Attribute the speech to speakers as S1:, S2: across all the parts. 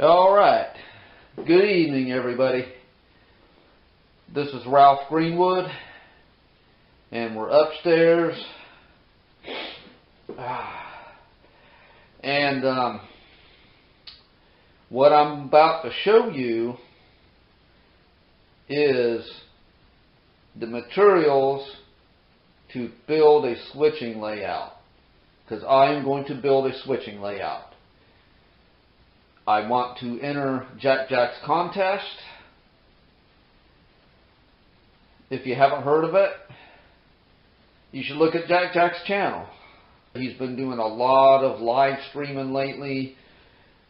S1: All right. Good evening, everybody. This is Ralph Greenwood, and we're upstairs. And what I'm about to show you is the materials to build a switching layout, because I am going to build a switching layout. I want to enter Jack's contest. If you haven't heard of it, you should look at Jack's channel. He's been doing a lot of live streaming lately,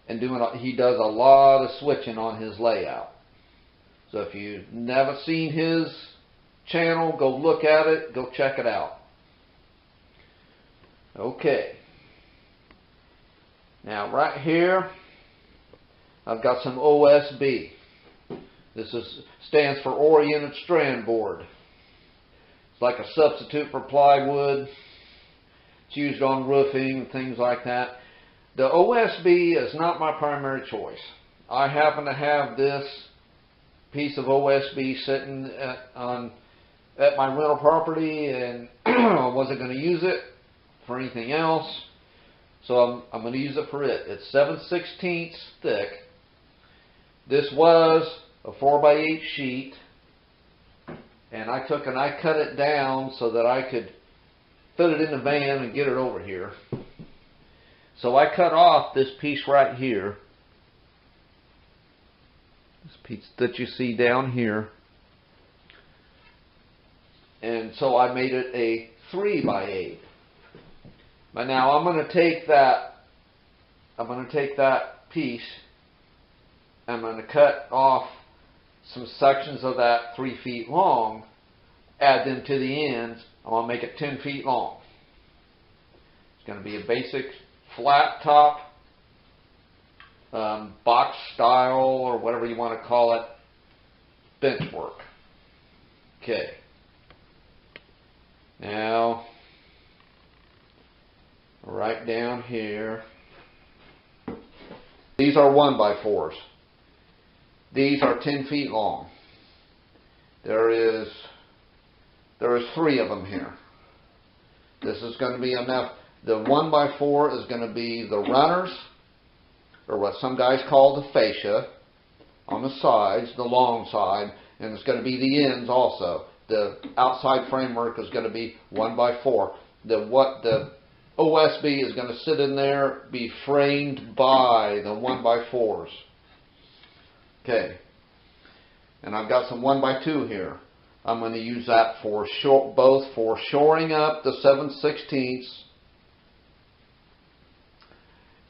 S1: and he does a lot of switching on his layout. So if you've never seen his channel, go look at it, go check it out. Okay. Now right here, I've got some OSB. This stands for Oriented Strand Board. It's like a substitute for plywood. It's used on roofing and things like that. The OSB is not my primary choice. I happen to have this piece of OSB sitting at my rental property, and I wasn't going to use it for anything else, so I'm going to use it for it. It's 7/16 thick. This was a 4x8 sheet, and I cut it down so that I could fit it in the van and get it over here. So I cut off this piece right here, this piece that you see down here, and so I made it a 3x8. But now I'm going to take that piece, I'm going to cut off some sections of that 3 feet long, add them to the ends. I'm going to make it 10 feet long. It's going to be a basic flat top, box style, or whatever you want to call it, bench work. Okay. Now, right down here, these are 1x4s. These are 10 feet long. There is 3 of them here. This is going to be enough. The 1x4 is going to be the runners, or what some guys call the fascia, on the sides, the long side, and it's going to be the ends also. The outside framework is going to be 1x4. The OSB is going to sit in there, be framed by the 1x4s. Okay, and I've got some 1x2 here. I'm going to use that for both for shoring up the 7/16,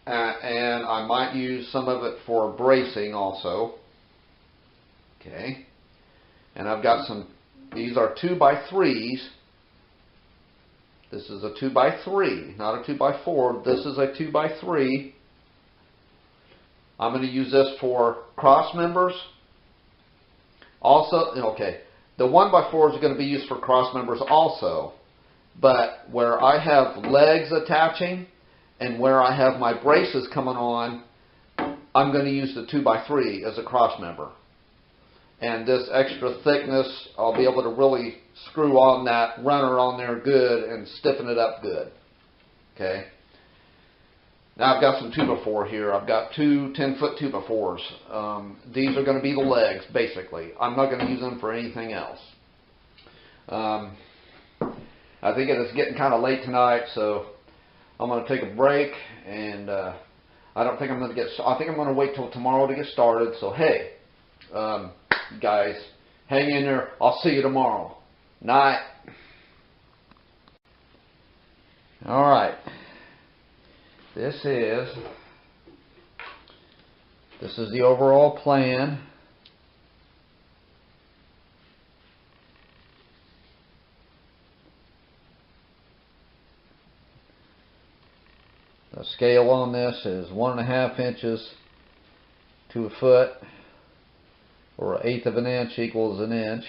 S1: and I might use some of it for bracing also. Okay, and I've got some. These are 2x3s. This is a 2x3, not a 2x4. This is a 2x3. I'm going to use this for cross members. Also, okay, the 1x4s are going to be used for cross members also, but where I have legs attaching and where I have my braces coming on, I'm going to use the 2x3 as a cross member. And this extra thickness, I'll be able to really screw on that runner on there good and stiffen it up good. Okay. Now I've got some 2x4 here. I've got two 10-foot 2x4s. These are going to be the legs, basically. I'm not going to use them for anything else. I think it is getting kind of late tonight, so I'm going to take a break, and I think I'm going to wait till tomorrow to get started. So hey, guys, hang in there. I'll see you tomorrow. Night. All right. This is the overall plan. The scale on this is 1.5 inches to a foot, or 1/8 of an inch equals an inch.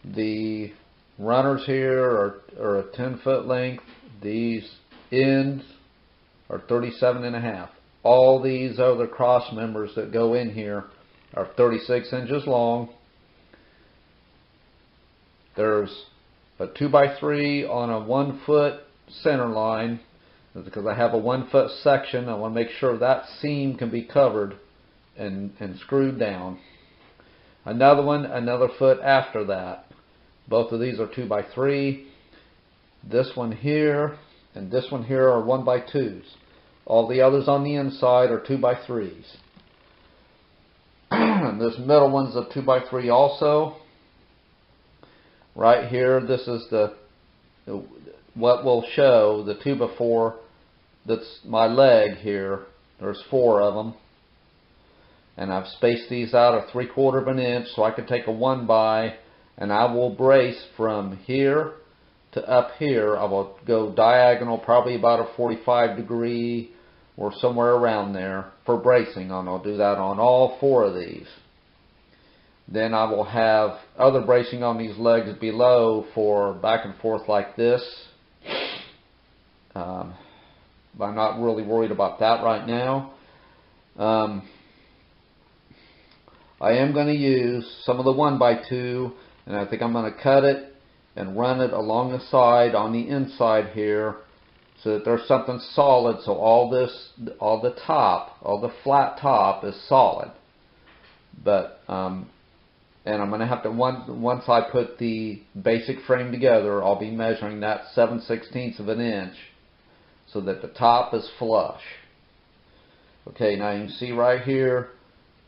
S1: The runners here are a 10-foot length These ends are 37.5. All these other cross members that go in here are 36 inches long. There's a 2x3 on a 1 foot center line because I have a 1 foot section. I want to make sure that seam can be covered and screwed down. Another one, another foot after that. Both of these are 2x3. This one here and this one here are 1x2s. All the others on the inside are 2x3s. And this middle one's a 2x3 also. Right here, this is what will show the 2x4. That's my leg here. There's 4 of them. And I've spaced these out a 3/4 of an inch so I can take a 1x and I will brace from here to up here. I will go diagonal, probably about a 45 degree or somewhere around there for bracing on. I'll do that on all 4 of these. Then I will have other bracing on these legs below for back and forth like this. But I'm not really worried about that right now. I am going to use some of the 1x2, and I think I'm going to cut it and run it along the side on the inside here so that there's something solid, so all the flat top is solid. But and I'm going to have to, once I put the basic frame together, I'll be measuring that 7/16 of an inch so that the top is flush. Okay, now you can see right here,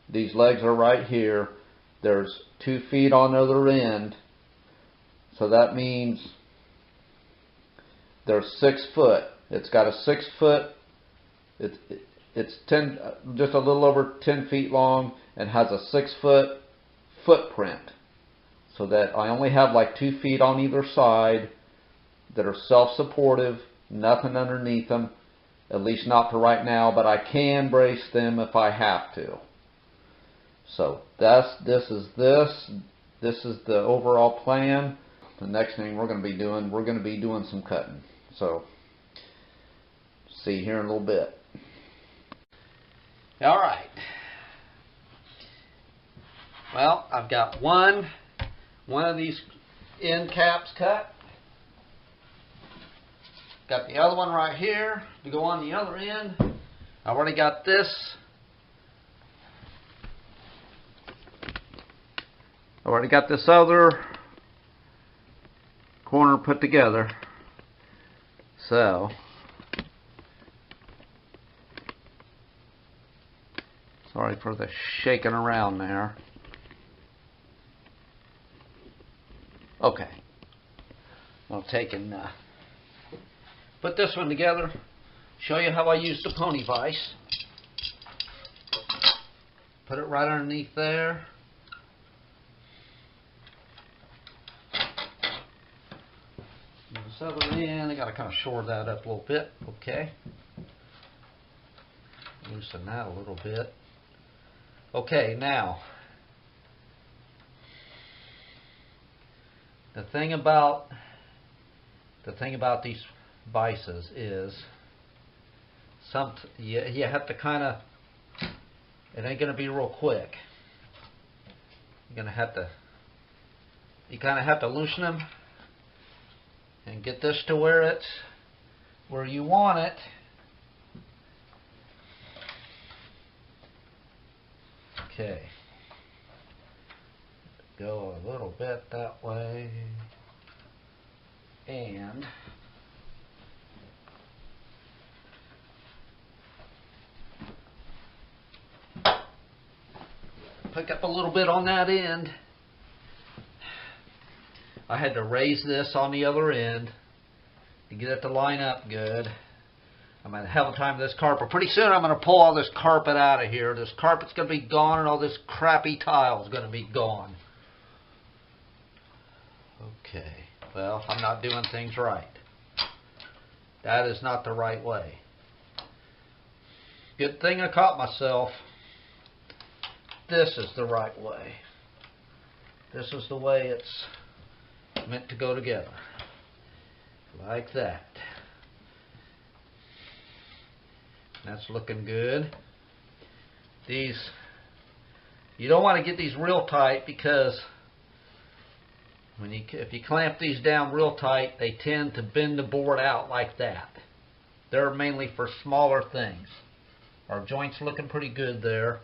S1: these legs are right here. There's 2 feet on the other end. So that means there's 6 foot. It's got a 6 foot. It's 10, just a little over 10 feet long, and has a 6 foot footprint. So that I only have like 2 feet on either side that are self-supportive, nothing underneath them, at least not for right now, but I can brace them if I have to. So this is the overall plan. The next thing we're going to be doing some cutting. So see here in a little bit. All right. Well, I've got one of these end caps cut. Got the other one right here to go on the other end. I've already got this. I've already got this other corner put together. So sorry for the shaking around there. Okay. I'll take and put this one together. Show you how I use the pony vise. Put it right underneath there. This other end, I got to kind of shore that up a little bit. Okay. Loosen that a little bit. Okay, now the thing about these vices is you have to kind of, it ain't gonna be real quick. You kind of have to loosen them and get this to where you want it. Okay. Go a little bit that way. And pick up a little bit on that end. I had to raise this on the other end to get it to line up good. I'm going to have a time with this carpet. Pretty soon I'm going to pull all this carpet out of here. This carpet's going to be gone and all this crappy tile is going to be gone. Okay, well, I'm not doing things right. That is not the right way. Good thing I caught myself. This is the right way. This is the way it's meant to go together. Like that. That's looking good. These, you don't want to get these real tight because if you clamp these down real tight, they tend to bend the board out like that. They're mainly for smaller things. Our joint's looking pretty good there.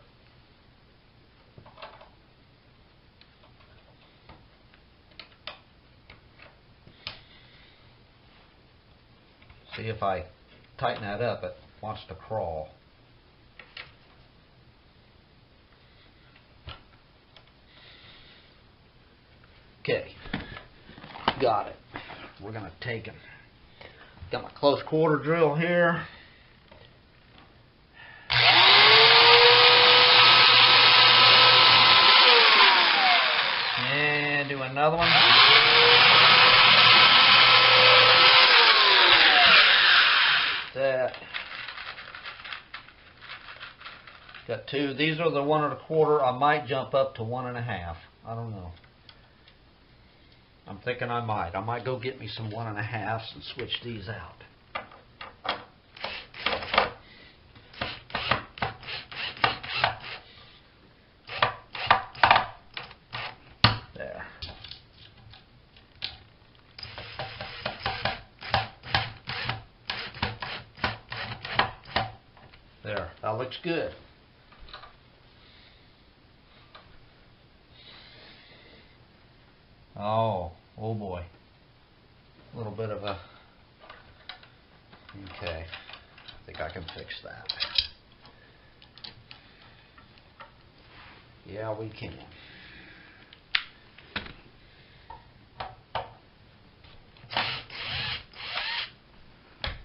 S1: See, if I tighten that up, it wants to crawl. Okay, got it. We're going to take them. Got my close quarter drill here. And do another one. That. Got two. These are the 1 1/4. I might jump up to 1 1/2. I don't know. I'm thinking I might. I might go get me some 1 1/2s and switch these out. There. There. That looks good. Oh boy. A little bit of a... Okay. I think I can fix that. Yeah, we can.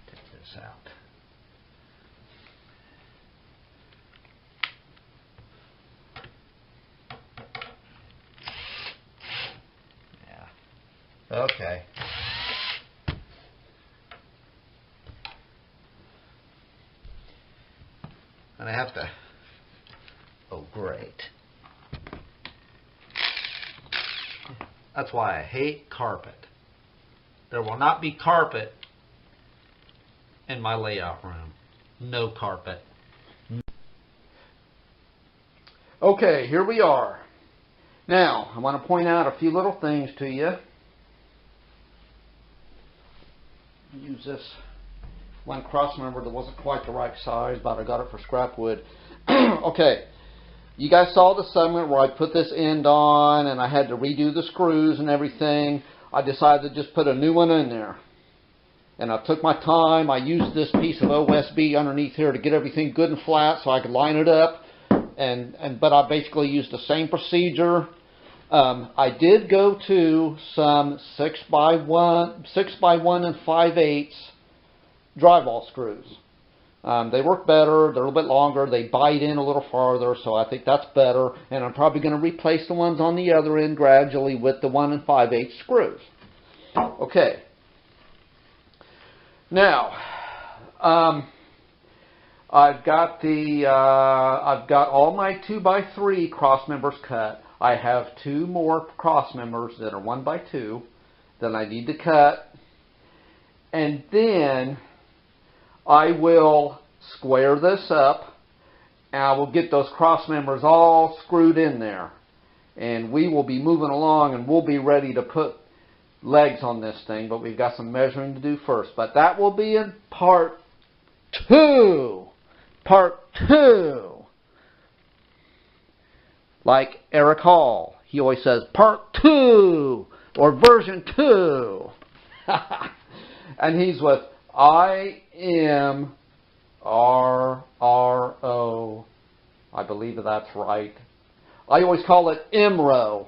S1: Take this out. Okay. And I have to... Oh, great. That's why I hate carpet. There will not be carpet in my layout room. No carpet. Okay, here we are. Now, I want to point out a few little things to you. Use this one cross member that wasn't quite the right size, but I got it for scrap wood. Okay, you guys saw the segment where I put this end on and I had to redo the screws and everything. I decided to just put a new one in there. And I took my time. I used this piece of OSB underneath here to get everything good and flat so I could line it up. But I basically used the same procedure. I did go to some 6x1 and 5/8 drywall screws. They work better. They're a little bit longer. They bite in a little farther, so I think that's better. And I'm probably going to replace the ones on the other end gradually with the 1 5/8 screws. Okay. Now, I've got all my 2x3 cross members cut. I have 2 more cross members that are 1x2 that I need to cut. And then I will square this up and I will get those cross members all screwed in there. And we will be moving along and we'll be ready to put legs on this thing, but we've got some measuring to do first. But that will be in part 2. Part 2. Like Eric Hall. He always says, part 2 or version 2. And he's with IMRRO. I believe that's right. I always call it IMRO.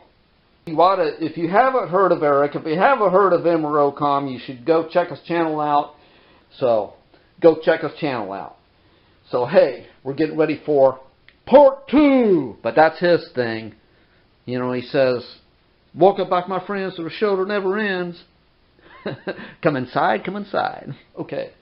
S1: If you haven't heard of Eric, if you haven't heard of IMRO.com, you should go check his channel out. So, go check his channel out. So, hey, we're getting ready for part 2, but that's his thing. You know, he says, welcome back, my friends, to the show that never ends. Come inside, come inside. Okay.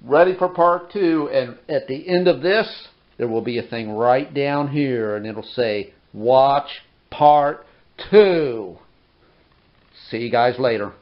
S1: Ready for part 2, and at the end of this, there will be a thing right down here, and it'll say, watch part 2. See you guys later.